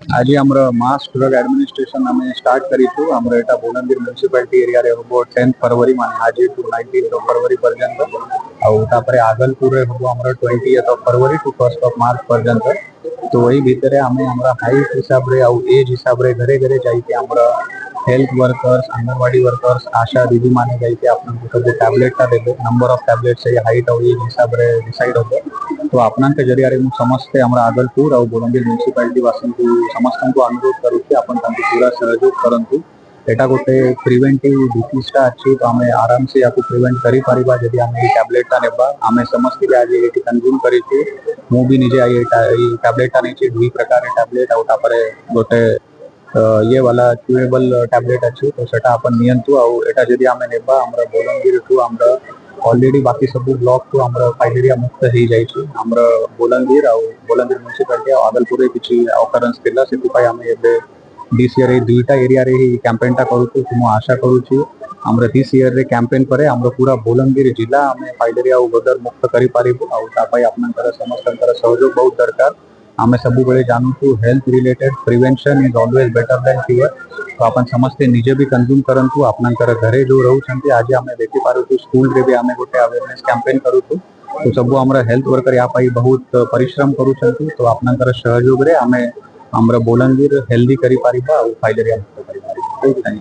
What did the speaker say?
आज आमर mass drug administration आम स्टार्ट करूँ आमर एटा बोलांगीर म्युनिसिपालिटी एरिया रे हम 10 फरवरी माने आज टू 19 फरवरी पर्यंत आउ आगलपुर हम आमर 20 फरवरी टू 1 मार्च पर्यंत। तो वही भितर आम हाइट हिसाब रे आउ एज हिसाब रे घरे घरे जाइए आमर हेल्थ वर्कर्स अंगनवाड़ी वर्कर्स आशा दीदी माने जाइए आपन सब टैबलेट देते नंबर ऑफ टैबलेट से हाइट और एज हिसाब रे डिसाइड होते। तो आपना के जरिया रे समस्ते आमर आगलपुर और बोलांगीर म्युनिसिपालिटी वासी को समस्त को अनुरोध करूँ कि आपन पूरा सहयोग करंतु। एटा गोटे प्रिवेंटिव डिसीजटा अच्छी तो आम आराम से या प्रिवेंट करि परिबा जदि आम टैबलेटा नेबा आम समस्त भी आज ये कंज्यूम करिछु। मु भी निजे आई टैबलेटा नहीं दुई प्रकार टैबलेट आउ तापरे गोटे ये वाला च्यूएबल टैबलेट अच्छी तो सेटा अपन नियंतु आउ एटा जदि आम नेबा हमर बोलांगीर टू हमर ऑलरेडी बाकी सब ब्लॉक टू हमर फाइलेरिया मुक्त हो जाइछु। हमर बोलांगीर आउ बोलांगीर म्युनिसिपालिटी आगलपुर रे किछि ऑकरेंस थिला सेति पय आम एबे दिस ईयर ए दुईटा एरिया रे ही कैंपेनटा करूछु। मु आशा करूछु हमर दिस ईयर रे कैंपेन परे हमर पूरा बोलांगीर जिला आम फाइलेरिया और गदर मुक्त करि पारिबु आउ तापय आपनकर समस्तंकर सहयोग बहुत दरकार। आम सब बेले जानू health related prevention is always better than cure. तो अपन समस्ते निजे भी कंज्यूम करंतु आपनकर घरे जो रहउछंती आज आम देखि पारुछु स्कूल रे भी आम गोटे अवेयरनेस कैंपेन करूछु। तो सब हमर हेल्थ वर्कर या पाई बहुत परिश्रम करूछंती। तो आपनकर सहयोग रे आम हमर बोलांगीर हेल्दी करि पारिबा और फाइलेरिया मुक्त करि पारिबा।